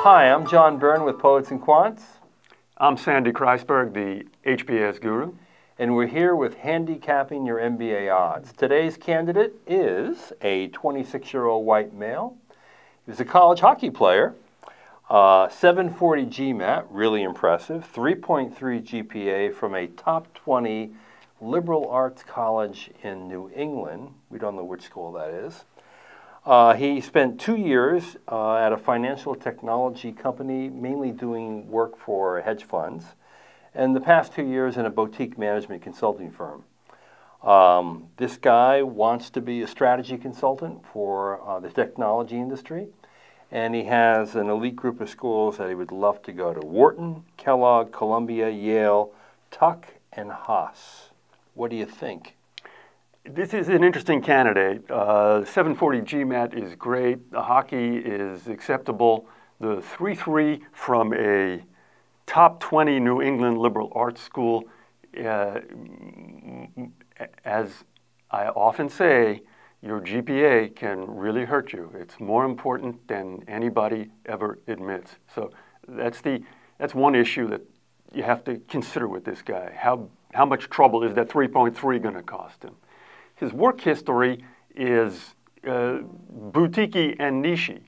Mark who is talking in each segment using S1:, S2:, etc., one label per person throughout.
S1: Hi, I'm John Byrne with Poets and Quants.
S2: I'm Sandy Kreisberg, the HBS guru.
S1: And we're here with Handicapping Your MBA Odds. Today's candidate is a 26-year-old white male. He's a college hockey player. 740 GMAT, really impressive. 3.3 GPA from a top 20 liberal arts college in New England. We don't know which school that is. He spent 2 years at a financial technology company, mainly doing work for hedge funds, and the past 2 years in a boutique management consulting firm. This guy wants to be a strategy consultant for the technology industry, and he has an elite group of schools that he would love to go to: Wharton, Kellogg, Columbia, Yale, Tuck, and Haas. What do you think?
S2: This is an interesting candidate. 740 GMAT is great. The hockey is acceptable. The 3.3 from a top 20 New England liberal arts school, as I often say, your GPA can really hurt you. It's more important than anybody ever admits. So that's one issue that you have to consider with this guy. How much trouble is that 3.3 going to cost him? His work history is boutique-y and niche-y.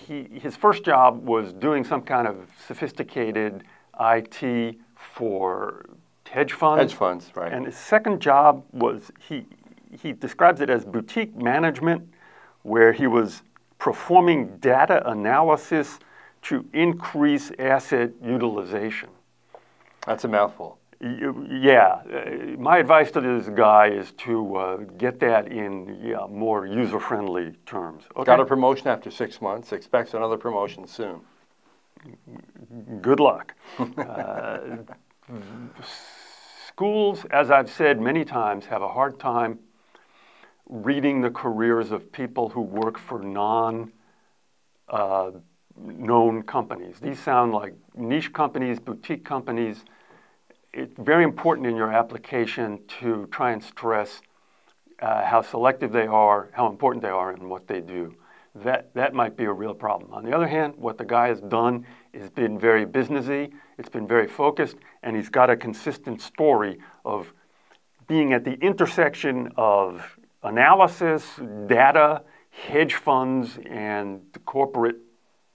S2: His first job was doing some kind of sophisticated IT for hedge funds.
S1: Hedge funds, right.
S2: And his second job was, he describes it as boutique management, where he was performing data analysis to increase asset utilization.
S1: That's a mouthful.
S2: Yeah, my advice to this guy is to get that in more user-friendly terms. Okay?
S1: Got a promotion after 6 months, expects another promotion soon.
S2: Good luck. Schools, as I've said many times, have a hard time reading the careers of people who work for known companies. These sound like niche companies, boutique companies. It's very important in your application to try and stress how selective they are, how important they are, and what they do. That might be a real problem. On the other hand, what the guy has done is been very businessy, it's been very focused, and he's got a consistent story of being at the intersection of analysis, data, hedge funds, and corporate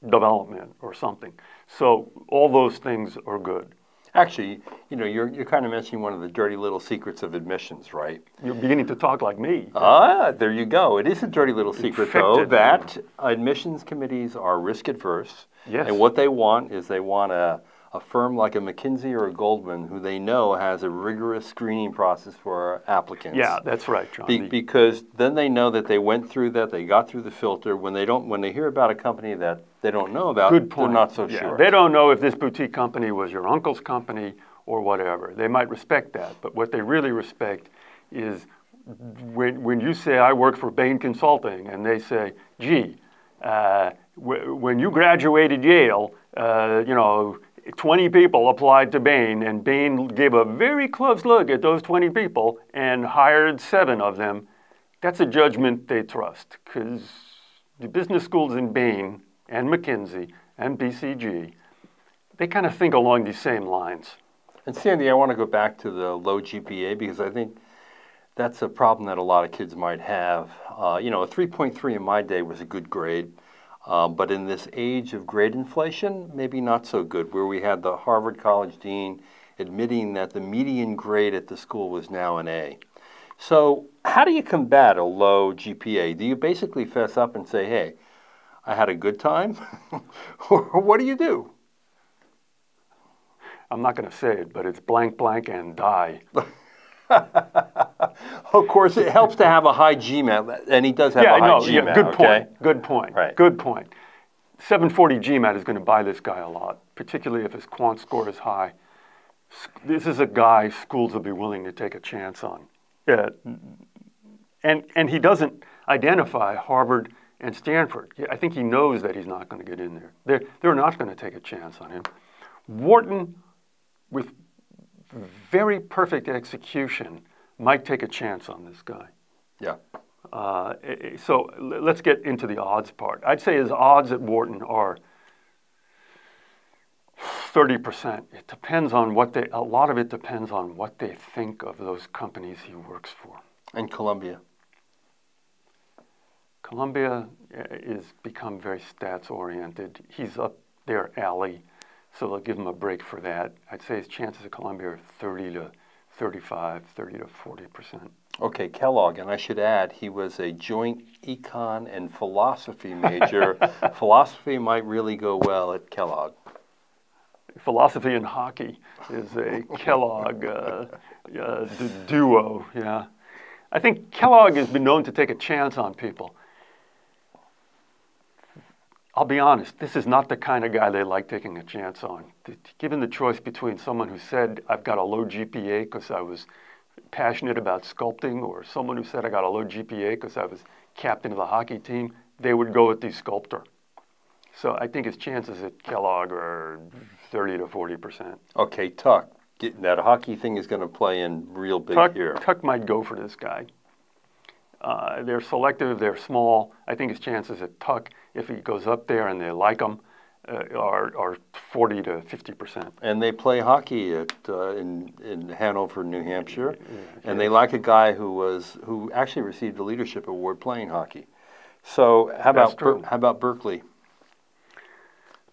S2: development or something. So all those things are good.
S1: Actually, you know, you're kind of mentioning one of the dirty little secrets of admissions, right?
S2: You're beginning to talk like me.
S1: Ah, there you go. It is a dirty little secret, though, that admissions committees are risk adverse.
S2: Yes.
S1: And what they want is they want a firm like a McKinsey or a Goldman who they know has a rigorous screening process for applicants.
S2: Yeah, that's right, John.
S1: Because then they know that they went through that, they got through the filter. When they hear about a company that they don't know about, they're not so sure.
S2: They don't know if this boutique company was your uncle's company or whatever. They might respect that, but what they really respect is when you say, I work for Bain Consulting, and they say, gee, when you graduated Yale, 20 people applied to Bain, and Bain gave a very close look at those 20 people and hired 7 of them. That's a judgment they trust, because the business schools in Bain and McKinsey and BCG, they kind of think along these same lines.
S1: And Sandy, I want to go back to the low GPA, because I think that's a problem that a lot of kids might have. A 3.3 in my day was a good grade. But in this age of grade inflation, maybe not so good, where we had the Harvard College Dean admitting that the median grade at the school was now an A. So how do you combat a low GPA? Do you basically fess up and say, hey, I had a good time? Or what do you do?
S2: I'm not going to say it, but it's blank, blank, and die.
S1: Of course, it helps to have a high GMAT, and he does have a high GMAT.
S2: Yeah, good point.
S1: Okay?
S2: Good point.
S1: Right.
S2: Good point. 740 GMAT is going to buy this guy a lot, particularly if his quant score is high. This is a guy schools will be willing to take a chance on. And he doesn't identify Harvard and Stanford. I think he knows that he's not going to get in there. They're not going to take a chance on him. Wharton, with very perfect execution, might take a chance on this guy.
S1: Yeah.
S2: So let's get into the odds part. I'd say his odds at Wharton are 30%. It depends on what a lot of it depends on what they think of those companies he works for.
S1: And Columbia?
S2: Columbia is become very stats oriented. He's up their alley, so they'll give him a break for that. I'd say his chances at Columbia are 30 to 35, 30 to 40%.
S1: Okay, Kellogg, and I should add, he was a joint econ and philosophy major. Philosophy might really go well at Kellogg.
S2: Philosophy and hockey is a Kellogg duo, yeah. I think Kellogg has been known to take a chance on people. I'll be honest, this is not the kind of guy they like taking a chance on. Given the choice between someone who said, I've got a low GPA because I was passionate about sculpting, or someone who said I got a low GPA because I was captain of the hockey team, they would go with the sculptor. So I think his chances at Kellogg are 30 to 40%.
S1: Okay, Tuck. That hockey thing is going to play in real big here.
S2: Tuck might go for this guy. They're selective, they're small. I think his chances at Tuck, if he goes up there and they like him, are 40 to 50%.
S1: And they play hockey at in Hanover, New Hampshire, and they like a guy who actually received a leadership award playing hockey. So how about Berkeley?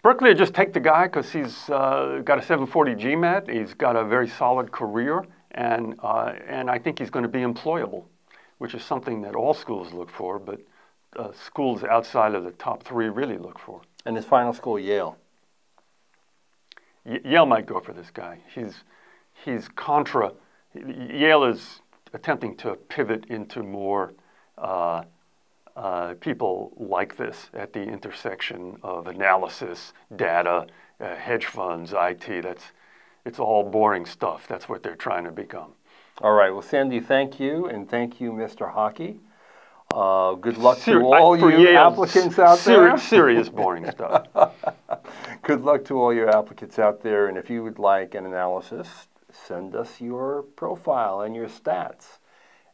S2: Berkeley, just take the guy because he's got a 740 GMAT. He's got a very solid career, and I think he's going to be employable, which is something that all schools look for, but schools outside of the top three really look for.
S1: And his final school, Yale.
S2: Yale might go for this guy. He's contra. Yale is attempting to pivot into more people like this at the intersection of analysis, data, hedge funds, IT. It's all boring stuff. That's what they're trying to become.
S1: All right. Well, Sandy, thank you, and thank you, Mr. Hockey. Good luck to all you applicants out there.
S2: Serious boring stuff.
S1: Good luck to all your applicants out there, and if you would like an analysis, send us your profile and your stats,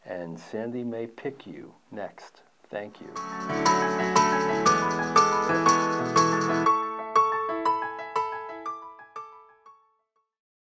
S1: and Sandy may pick you next. Thank you.